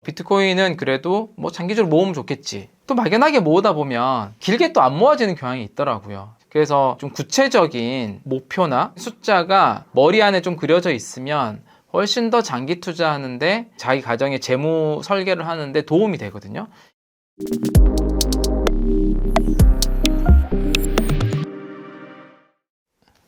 비트코인은 그래도 뭐 장기적으로 모으면 좋겠지. 또 막연하게 모으다 보면 길게 또 안 모아지는 경향이 있더라고요. 그래서 좀 구체적인 목표나 숫자가 머리 안에 좀 그려져 있으면 훨씬 더 장기 투자하는데 자기 가정의 재무 설계를 하는데 도움이 되거든요.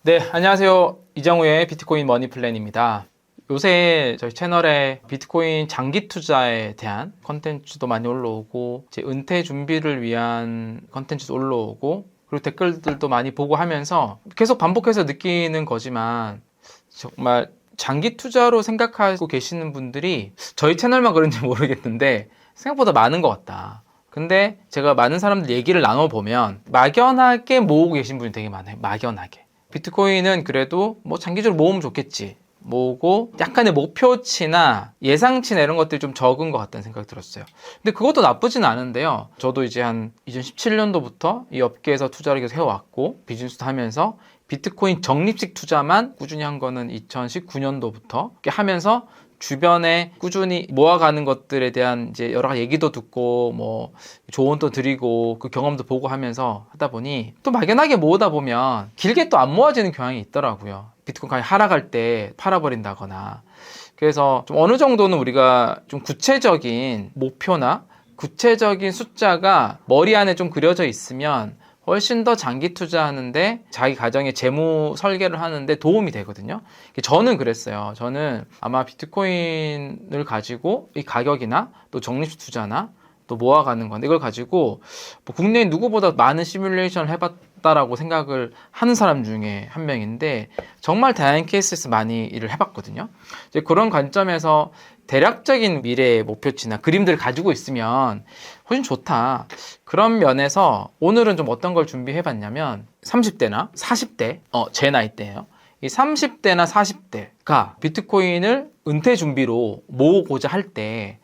네, 안녕하세요. 이정우의 비트코인 머니 플랜입니다. 요새 저희 채널에 비트코인 장기 투자에 대한 컨텐츠도 많이 올라오고 제 은퇴 준비를 위한 컨텐츠도 올라오고 그리고 댓글들도 많이 보고 하면서 계속 반복해서 느끼는 거지만 정말 장기 투자로 생각하고 계시는 분들이 저희 채널만 그런지 모르겠는데 생각보다 많은 것 같다. 근데 제가 많은 사람들 얘기를 나눠보면 막연하게 모으고 계신 분이 되게 많아요. 막연하게. 비트코인은 그래도 뭐 장기적으로 모으면 좋겠지. 모으고 약간의 목표치나 예상치나 이런 것들이 좀 적은 것 같다는 생각이 들었어요. 근데 그것도 나쁘진 않은데요. 저도 이제 한 2017년도부터 이 업계에서 투자를 계속 해왔고 비즈니스도 하면서 비트코인 적립식 투자만 꾸준히 한 거는 2019년도부터 이렇게 하면서 주변에 꾸준히 모아가는 것들에 대한 이제 여러 가지 얘기도 듣고 뭐 조언도 드리고 그 경험도 보고 하면서 하다 보니 또 막연하게 모으다 보면 길게 또 안 모아지는 경향이 있더라고요. 비트코인 가격이 하락할 때 팔아버린다거나. 그래서 좀 어느 정도는 우리가 좀 구체적인 목표나 구체적인 숫자가 머리 안에 좀 그려져 있으면 훨씬 더 장기 투자하는데 자기 가정의 재무 설계를 하는데 도움이 되거든요. 저는 그랬어요. 저는 아마 비트코인을 가지고 이 가격이나 또 적립식 투자나 또 모아가는 건데 이걸 가지고 뭐 국내에 누구보다 많은 시뮬레이션을 해봤다라고 생각을 하는 사람 중에 한 명인데 정말 다양한 케이스에서 많이 일을 해봤거든요. 이제 그런 관점에서 대략적인 미래의 목표치나 그림들을 가지고 있으면 훨씬 좋다. 그런 면에서 오늘은 좀 어떤 걸 준비해봤냐면 30대나 40대, 제 나이대예요. 이 30대나 40대가 비트코인을 은퇴 준비로 모으고자 할 때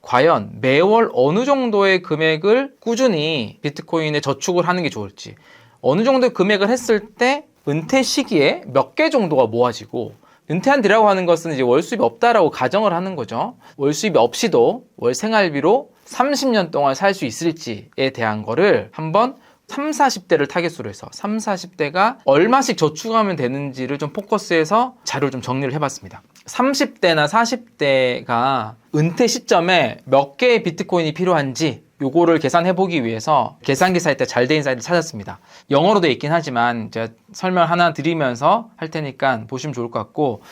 과연 매월 어느 정도의 금액을 꾸준히 비트코인에 저축을 하는 게 좋을지, 어느 정도의 금액을 했을 때 은퇴 시기에 몇 개 정도가 모아지고, 은퇴한 뒤라고 하는 것은 이제 월 수입이 없다라고 가정을 하는 거죠. 월 수입이 없이도 월 생활비로 30년 동안 살 수 있을지에 대한 거를 한번 30, 40대를 타겟으로 해서 30, 40대가 얼마씩 저축하면 되는지를 좀 포커스해서 자료를 좀 정리를 해봤습니다. 30대나 40대가 은퇴 시점에 몇 개의 비트코인이 필요한지 요거를 계산해보기 위해서 계산기 사이트 잘 돼 있는 사이트를 찾았습니다. 영어로 돼 있긴 하지만 제가 설명 하나 드리면서 할 테니까 보시면 좋을 것 같고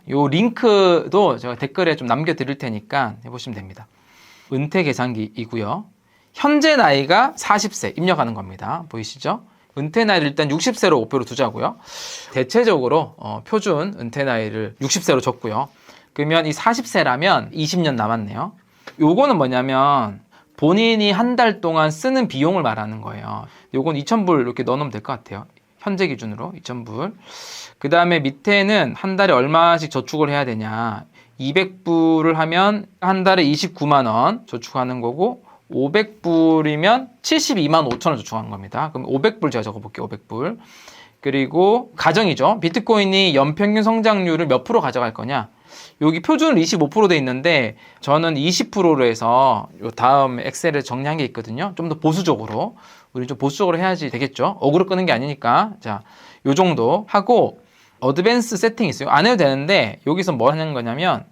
요 링크도 제가 댓글에 좀 남겨드릴 테니까 해보시면 됩니다. 은퇴 계산기이고요. 현재 나이가 40세 입력하는 겁니다. 보이시죠? 은퇴 나이를 일단 60세로 목표로 두자고요. 대체적으로 표준 은퇴 나이를 60세로 줬고요. 그러면 이 40세라면 20년 남았네요. 요거는 뭐냐면 본인이 한 달 동안 쓰는 비용을 말하는 거예요. 요건 2,000불 이렇게 넣어놓으면 될 것 같아요. 현재 기준으로 2,000불. 그 다음에 밑에는 한 달에 얼마씩 저축을 해야 되냐. 200불을 하면 한 달에 29만 원 저축하는 거고 500불이면 72만 5천 원 저축한 겁니다. 그럼 500불 제가 적어볼게요. 500불. 그리고 가정이죠. 비트코인이 연평균 성장률을 몇 프로 가져갈 거냐. 여기 표준은 25% 돼 있는데 저는 20%로 해서 요 다음 엑셀에 정리한 게 있거든요. 좀 더 보수적으로. 우리 좀 보수적으로 해야지 되겠죠. 어그로 끄는 게 아니니까. 자, 요 정도 하고 어드밴스 세팅이 있어요. 안 해도 되는데 여기서 뭐 하는 거냐면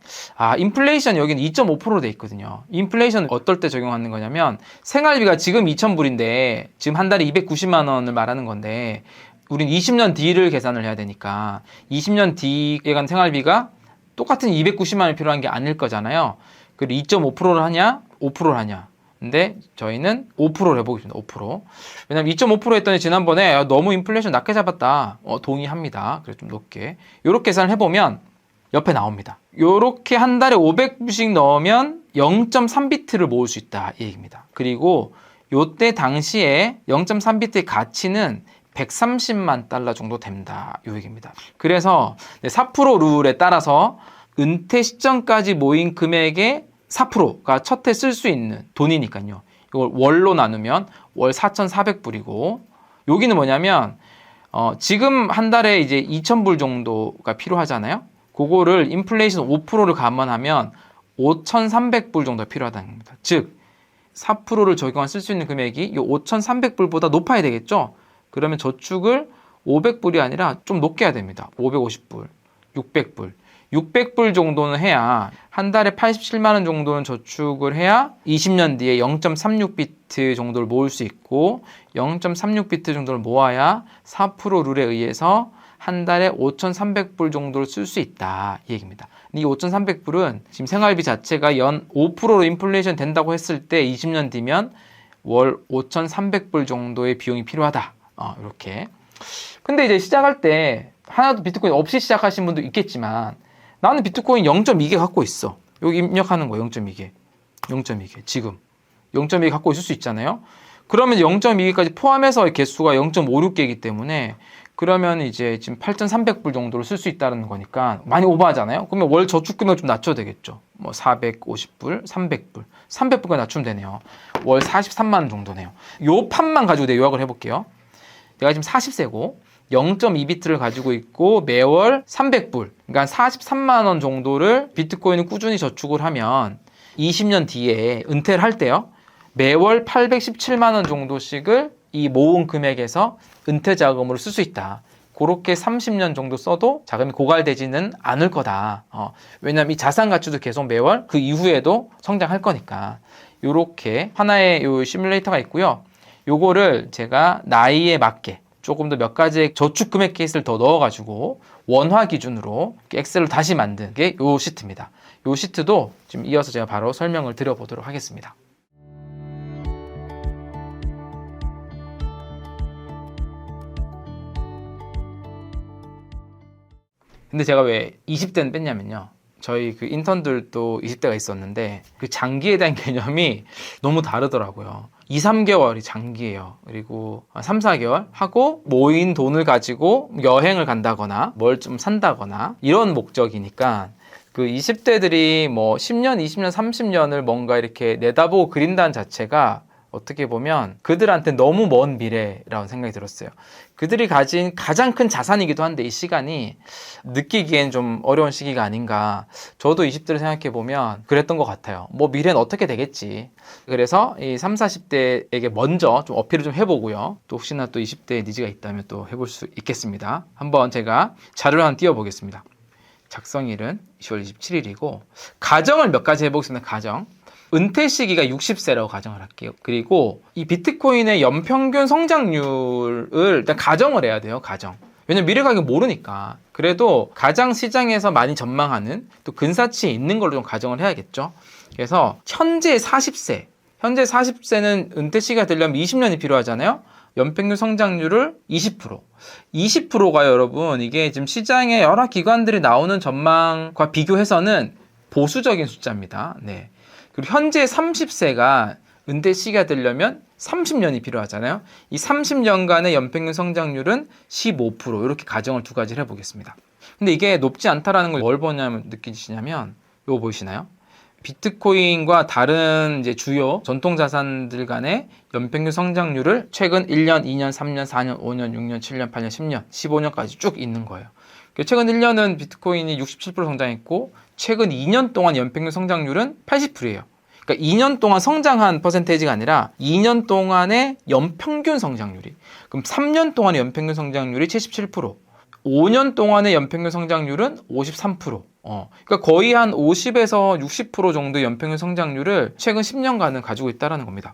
인플레이션 여기는 2.5%로 돼 있거든요. 인플레이션 어떨 때 적용하는 거냐면 생활비가 지금 2,000불인데 지금 한 달에 290만 원을 말하는 건데 우린 20년 뒤를 계산을 해야 되니까 20년 뒤에 간 생활비가 똑같은 290만 원이 필요한 게 아닐 거잖아요. 그리고 2.5%를 하냐 5%를 하냐. 근데 저희는 5%를 해보겠습니다. 5%. 왜냐면 2.5% 했더니 지난번에 너무 인플레이션 낮게 잡았다. 동의합니다. 그래서 좀 높게. 요렇게 계산을 해보면 옆에 나옵니다. 요렇게 한 달에 500불씩 넣으면 0.3비트를 모을 수 있다. 이 얘기입니다. 그리고 요때 당시에 0.3비트의 가치는 130만 달러 정도 된다. 요 얘기입니다. 그래서 4% 룰에 따라서 은퇴 시점까지 모인 금액의 4%가 첫 해 쓸 수 있는 돈이니까요. 이걸 월로 나누면 월 4,400불이고 여기는 뭐냐면 지금 한 달에 이제 2,000불 정도가 필요하잖아요. 그거를 인플레이션 5%를 감안하면 5,300불 정도 필요하다는 겁니다. 즉 4%를 적용한 쓸 수 있는 금액이 이 5,300불보다 높아야 되겠죠. 그러면 저축을 500불이 아니라 좀 높게 해야 됩니다. 550불, 600불. 600불 정도는 해야 한 달에 87만 원 정도는 저축을 해야 20년 뒤에 0.36비트 정도를 모을 수 있고 0.36비트 정도를 모아야 4% 룰에 의해서 한 달에 5,300불 정도를 쓸 수 있다 이 얘기입니다. 이 5,300불은 지금 생활비 자체가 연 5%로 인플레이션 된다고 했을 때 20년 뒤면 월 5,300불 정도의 비용이 필요하다. 이렇게. 근데 이제 시작할 때 하나도 비트코인 없이 시작하신 분도 있겠지만 나는 비트코인 0.2개 갖고 있어. 여기 입력하는 거예요. 0.2개. 0.2개. 지금. 0.2개 갖고 있을 수 있잖아요. 그러면 0.2개까지 포함해서 개수가 0.56개이기 때문에 그러면 이제 지금 8,300불 정도로 쓸 수 있다는 거니까 많이 오버하잖아요. 그러면 월 저축 금액을 좀 낮춰도 되겠죠. 뭐 450불, 300불, 300불까지 낮추면 되네요. 월 43만 원 정도네요. 요 판만 가지고 내가 요약을 해볼게요. 내가 지금 40세고 0.2비트를 가지고 있고 매월 300불, 그러니까 43만 원 정도를 비트코인을 꾸준히 저축을 하면 20년 뒤에 은퇴를 할 때요. 매월 817만 원 정도씩을 이 모은 금액에서 은퇴 자금으로 쓸 수 있다. 그렇게 30년 정도 써도 자금이 고갈되지는 않을 거다. 왜냐하면 이 자산 가치도 계속 매월 그 이후에도 성장할 거니까. 이렇게 하나의 요 시뮬레이터가 있고요. 요거를 제가 나이에 맞게 조금 더 몇 가지의 저축 금액 케이스를 더 넣어가지고 원화 기준으로 엑셀로 다시 만든 게 요 시트입니다. 요 시트도 지금 이어서 제가 바로 설명을 드려보도록 하겠습니다. 근데 제가 왜 20대는 뺐냐면요. 저희 그 인턴들도 20대가 있었는데 그 장기에 대한 개념이 너무 다르더라고요. 2, 3개월이 장기예요. 그리고 3, 4개월 하고 모인 돈을 가지고 여행을 간다거나 뭘 좀 산다거나 이런 목적이니까 그 20대들이 뭐 10년, 20년, 30년을 뭔가 이렇게 내다보고 그린다는 자체가 어떻게 보면 그들한테 너무 먼 미래라는 생각이 들었어요. 그들이 가진 가장 큰 자산이기도 한데 이 시간이 느끼기엔 좀 어려운 시기가 아닌가. 저도 20대를 생각해 보면 그랬던 것 같아요. 뭐 미래는 어떻게 되겠지. 그래서 이 30, 40대에게 먼저 좀 어필을 좀 해보고요. 또 혹시나 또 20대의 니즈가 있다면 또 해볼 수 있겠습니다. 한번 제가 자료를 하나 띄워보겠습니다. 작성일은 10월 27일이고 가정을 몇 가지 해보겠습니다. 가정. 은퇴 시기가 60세라고 가정을 할게요. 그리고 이 비트코인의 연평균 성장률을 일단 가정을 해야 돼요. 가정. 왜냐면 미래 가격 모르니까. 그래도 가장 시장에서 많이 전망하는 또 근사치에 있는 걸로 좀 가정을 해야겠죠. 그래서 현재 40세. 현재 40세는 은퇴 시기가 되려면 20년이 필요하잖아요. 연평균 성장률을 20%. 20%가 여러분 이게 지금 시장의 여러 기관들이 나오는 전망과 비교해서는 보수적인 숫자입니다. 네. 그리고 현재 30세가 은퇴 시기가 되려면 30년이 필요하잖아요. 이 30년간의 연평균 성장률은 15%. 이렇게 가정을 두 가지를 해보겠습니다. 근데 이게 높지 않다라는 걸 뭘 보냐면 느끼시냐면 이거 보이시나요? 비트코인과 다른 이제 주요 전통 자산들 간의 연평균 성장률을 최근 1년, 2년, 3년, 4년, 5년, 6년, 7년, 8년, 10년, 15년까지 쭉 있는 거예요. 최근 1년은 비트코인이 67% 성장했고 최근 2년 동안 연평균 성장률은 80%예요. 그러니까 2년 동안 성장한 퍼센테이지가 아니라 2년 동안의 연평균 성장률이. 그럼 3년 동안의 연평균 성장률이 77%, 5년 동안의 연평균 성장률은 53%. 그러니까 거의 한 50에서 60% 정도의 연평균 성장률을 최근 10년간은 가지고 있다는 겁니다.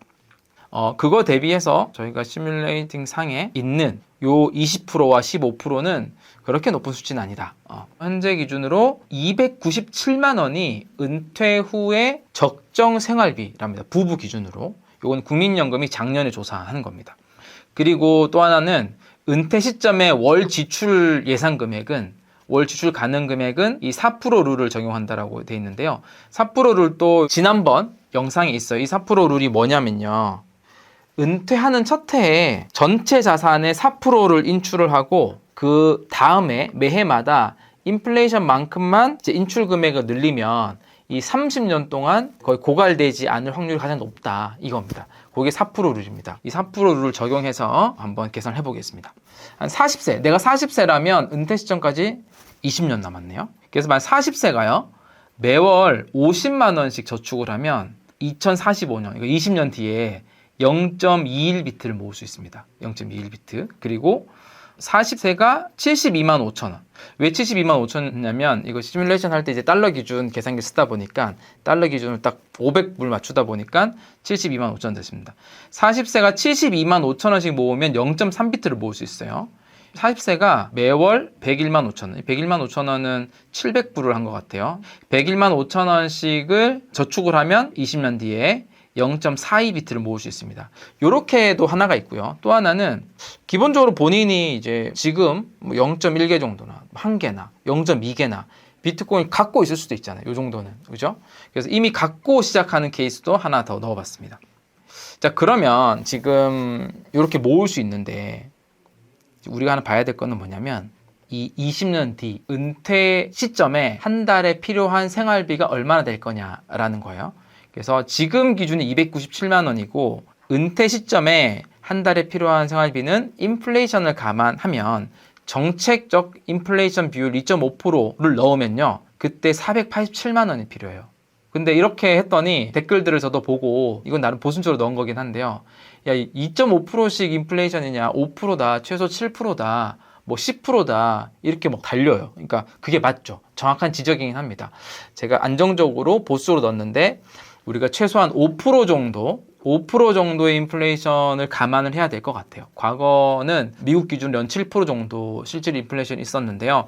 그거 대비해서 저희가 시뮬레이팅 상에 있는 요 20%와 15%는 그렇게 높은 수치는 아니다. 현재 기준으로 297만 원이 은퇴 후의 적정 생활비랍니다. 부부 기준으로. 이건 국민연금이 작년에 조사한 겁니다. 그리고 또 하나는 은퇴 시점의 월 지출 예상 금액은 월 지출 가능 금액은 이 4% 룰을 적용한다라고 되어 있는데요. 4% 룰도 지난번 영상에 있어요. 이 4% 룰이 뭐냐면요. 은퇴하는 첫 해에 전체 자산의 4%를 인출을 하고 그 다음에 매해마다 인플레이션만큼만 이제 인출 금액을 늘리면 이 30년 동안 거의 고갈되지 않을 확률이 가장 높다 이겁니다. 그게 4% 룰입니다. 이 4% 룰을 적용해서 한번 계산을 해보겠습니다. 한 40세, 내가 40세라면 은퇴 시점까지 20년 남았네요. 그래서 만약 40세가요. 매월 50만 원씩 저축을 하면 2045년, 이거 20년 뒤에 0.21비트를 모을 수 있습니다. 0.21비트. 그리고 40세가 72만 5천 원. 왜 72만 5천 원이냐면 이거 시뮬레이션 할 때 이제 달러 기준 계산기 쓰다 보니까 달러 기준을 딱 500불 맞추다 보니까 72만 5천 원 됐습니다. 40세가 72만 5천 원씩 모으면 0.3비트를 모을 수 있어요. 40세가 매월 101만 5천 원. 101만 5천 원은 700불을 한 것 같아요. 101만 5천 원씩을 저축을 하면 20년 뒤에 0.42비트를 모을 수 있습니다. 요렇게도 하나가 있고요. 또 하나는 기본적으로 본인이 이제 지금 0.1개 정도나 1개나 0.2개나 비트코인 갖고 있을 수도 있잖아요. 요 정도는. 그죠? 그래서 이미 갖고 시작하는 케이스도 하나 더 넣어봤습니다. 자, 그러면 지금 이렇게 모을 수 있는데 우리가 하나 봐야 될 거는 뭐냐면 이 20년 뒤 은퇴 시점에 한 달에 필요한 생활비가 얼마나 될 거냐라는 거예요. 그래서 지금 기준이 297만 원이고 은퇴 시점에 한 달에 필요한 생활비는 인플레이션을 감안하면 정책적 인플레이션 비율 2.5%를 넣으면요. 그때 487만 원이 필요해요. 근데 이렇게 했더니 댓글들을 저도 보고 이건 나름 보수적으로 넣은 거긴 한데요. 야, 2.5%씩 인플레이션이냐, 5%다, 최소 7%다, 뭐 10%다 이렇게 막 달려요. 그러니까 그게 맞죠. 정확한 지적이긴 합니다. 제가 안정적으로 보수로 넣었는데 우리가 최소한 5% 정도의 인플레이션을 감안을 해야 될 것 같아요. 과거는 미국 기준으로 연 7% 정도 실질 인플레이션이 있었는데요.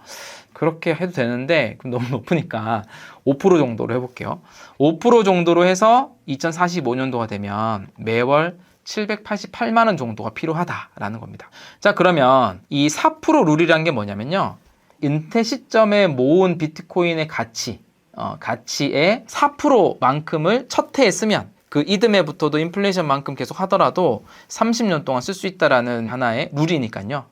그렇게 해도 되는데 그럼 너무 높으니까 5% 정도로 해볼게요. 5% 정도로 해서 2045년도가 되면 매월 788만 원 정도가 필요하다라는 겁니다. 자, 그러면 이 4% 룰이라는 게 뭐냐면요. 은퇴 시점에 모은 비트코인의 가치의 4%만큼을 첫 해에 쓰면 그 이듬해부터도 인플레이션만큼 계속 하더라도 30년 동안 쓸 수 있다라는 하나의 룰이니까요.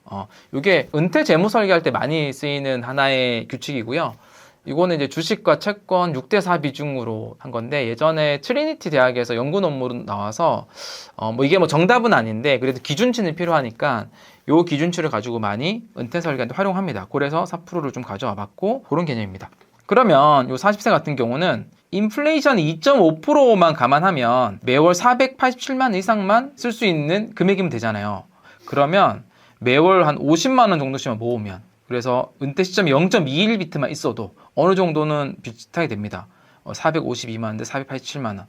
이게 은퇴 재무 설계할 때 많이 쓰이는 하나의 규칙이고요. 이거는 이제 주식과 채권 6대4 비중으로 한 건데 예전에 트리니티 대학에서 연구 논문 나와서 이게 뭐 정답은 아닌데 그래도 기준치는 필요하니까 요 기준치를 가지고 많이 은퇴 설계할 때 활용합니다. 그래서 4%를 좀 가져와 봤고 그런 개념입니다. 그러면 요 40세 같은 경우는 인플레이션 2.5%만 감안하면 매월 487만 이상만 쓸 수 있는 금액이면 되잖아요. 그러면 매월 한 50만 원 정도씩만 모으면 그래서 은퇴 시점이 0.21비트만 있어도 어느 정도는 비슷하게 됩니다. 452만 원인데 487만 원.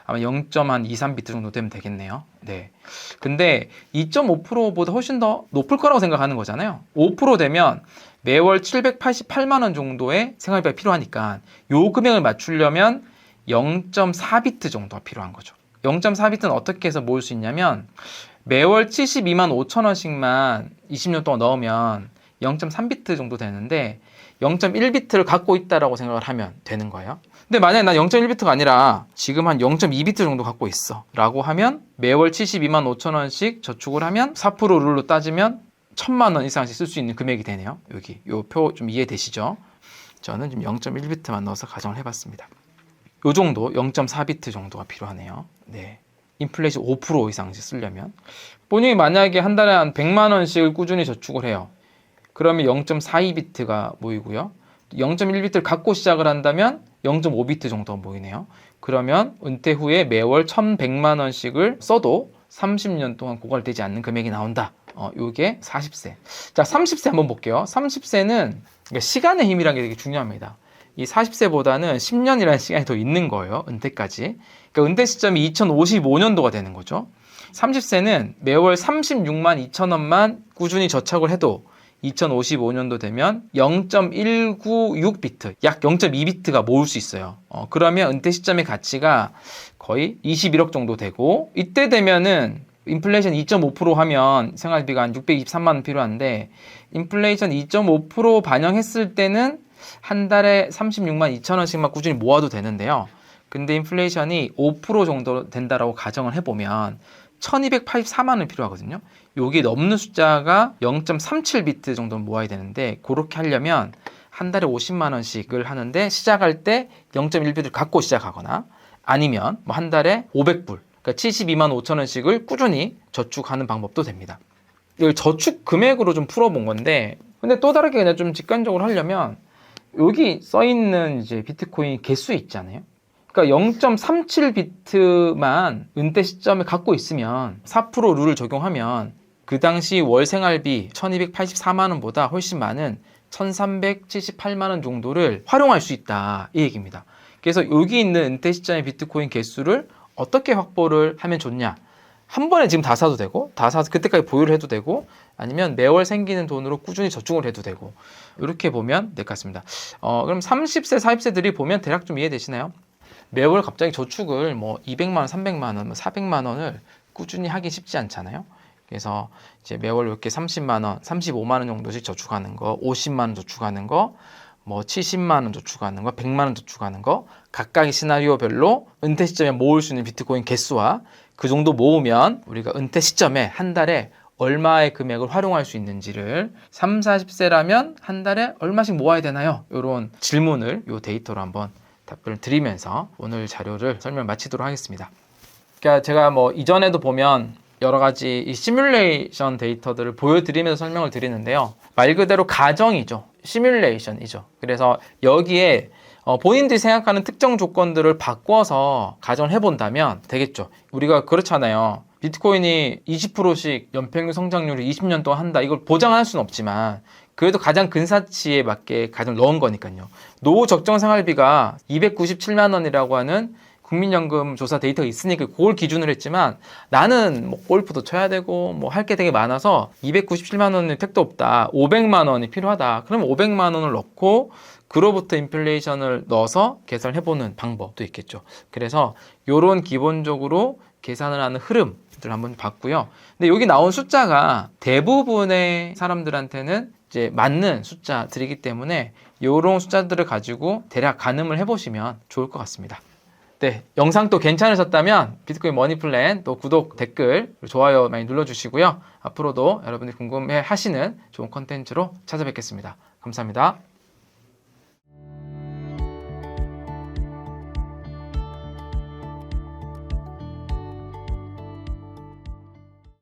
아마 0.23비트 정도 되면 되겠네요. 네. 근데 2.5%보다 훨씬 더 높을 거라고 생각하는 거잖아요. 5% 되면 매월 788만 원 정도의 생활비가 필요하니까 요 금액을 맞추려면 0.4비트 정도가 필요한 거죠. 0.4비트는 어떻게 해서 모을 수 있냐면 매월 72만 5천 원씩만 20년 동안 넣으면 0.3비트 정도 되는데 0.1비트를 갖고 있다라고 생각을 하면 되는 거예요. 근데 만약에 난 0.1비트가 아니라 지금 한 0.2비트 정도 갖고 있어 라고 하면 매월 72만 5천 원씩 저축을 하면 4% 룰로 따지면 1,000만 원 이상씩 쓸 수 있는 금액이 되네요. 여기 요 표 좀 이해되시죠? 저는 지금 0.1비트만 넣어서 가정을 해봤습니다. 요 정도 0.4비트 정도가 필요하네요. 네. 인플레이션 5% 이상씩 쓰려면 본인이 만약에 한 달에 한 100만 원씩을 꾸준히 저축을 해요. 그러면 0.42비트가 모이고요. 0.1비트를 갖고 시작을 한다면 0.5비트 정도가 모이네요. 그러면 은퇴 후에 매월 1,100만 원씩을 써도 30년 동안 고갈되지 않는 금액이 나온다. 요게 40세. 자, 30세 한번 볼게요. 30세는 시간의 힘이라는 게 되게 중요합니다. 이 40세보다는 10년이라는 시간이 더 있는 거예요. 은퇴까지. 그러니까 은퇴 시점이 2055년도가 되는 거죠. 30세는 매월 36만 2천 원만 꾸준히 저축을 해도 2055년도 되면 0.196비트, 약 0.2비트가 모을 수 있어요. 그러면 은퇴 시점의 가치가 거의 21억 정도 되고 이때 되면은 인플레이션 2.5% 하면 생활비가 한 623만 원 필요한데 인플레이션 2.5% 반영했을 때는 한 달에 36만 2천 원씩만 꾸준히 모아도 되는데요. 근데 인플레이션이 5% 정도 된다라고 가정을 해보면 1284만 원 필요하거든요. 여기 넘는 숫자가 0.37비트 정도 모아야 되는데 그렇게 하려면 한 달에 50만 원씩을 하는데 시작할 때 0.1비트를 갖고 시작하거나 아니면 뭐 한 달에 500불, 그러니까 72만 5천 원씩을 꾸준히 저축하는 방법도 됩니다. 이걸 저축 금액으로 좀 풀어본 건데 근데 또 다르게 그냥 좀 직관적으로 하려면 여기 써 있는 이제 비트코인 개수 있잖아요. 그러니까 0.37비트만 은퇴 시점에 갖고 있으면 4% 룰을 적용하면 그 당시 월 생활비 1284만 원보다 훨씬 많은 1378만 원 정도를 활용할 수 있다, 이 얘기입니다. 그래서 여기 있는 은퇴 시점의 비트코인 개수를 어떻게 확보를 하면 좋냐, 한 번에 지금 다 사도 되고, 다 사서 그때까지 보유를 해도 되고, 아니면 매월 생기는 돈으로 꾸준히 저축을 해도 되고, 이렇게 보면 될 것 같습니다. 그럼 30세, 40세들이 보면 대략 좀 이해되시나요? 매월 갑자기 저축을 뭐 200만 원, 300만 원, 400만 원을 꾸준히 하기 쉽지 않잖아요. 그래서 이제 매월 이렇게 30만 원, 35만 원 정도씩 저축하는 거, 50만 원 저축하는 거, 뭐 70만 원 저축하는 거, 100만 원 저축하는 거, 각각의 시나리오별로 은퇴 시점에 모을 수 있는 비트코인 개수와 그 정도 모으면 우리가 은퇴 시점에 한 달에 얼마의 금액을 활용할 수 있는지를 3, 40세라면 한 달에 얼마씩 모아야 되나요? 이런 질문을 이 데이터로 한번 답변을 드리면서 오늘 자료를 설명 마치도록 하겠습니다. 그러니까 제가 뭐 이전에도 보면 여러 가지 이 시뮬레이션 데이터들을 보여드리면서 설명을 드리는데요. 말 그대로 가정이죠. 시뮬레이션이죠. 그래서 여기에 본인들이 생각하는 특정 조건들을 바꿔서 가정을 해본다면 되겠죠. 우리가 그렇잖아요. 비트코인이 20%씩 연평균 성장률을 20년 동안 한다. 이걸 보장할 수는 없지만 그래도 가장 근사치에 맞게 가정을 넣은 거니까요. 노후 적정 생활비가 297만 원이라고 하는 국민연금 조사 데이터가 있으니까 그걸 기준으로 했지만 나는 뭐 골프도 쳐야 되고 뭐 할 게 되게 많아서 297만 원은 택도 없다. 500만 원이 필요하다. 그럼 500만 원을 넣고 그로부터 인플레이션을 넣어서 계산을 해보는 방법도 있겠죠. 그래서 요런 기본적으로 계산을 하는 흐름들 한번 봤고요. 근데 여기 나온 숫자가 대부분의 사람들한테는 이제 맞는 숫자들이기 때문에 요런 숫자들을 가지고 대략 가늠을 해보시면 좋을 것 같습니다. 네, 영상 또 괜찮으셨다면 비트코인 머니플랜 또 구독, 댓글, 좋아요 많이 눌러주시고요. 앞으로도 여러분들이 궁금해 하시는 좋은 컨텐츠로 찾아뵙겠습니다. 감사합니다.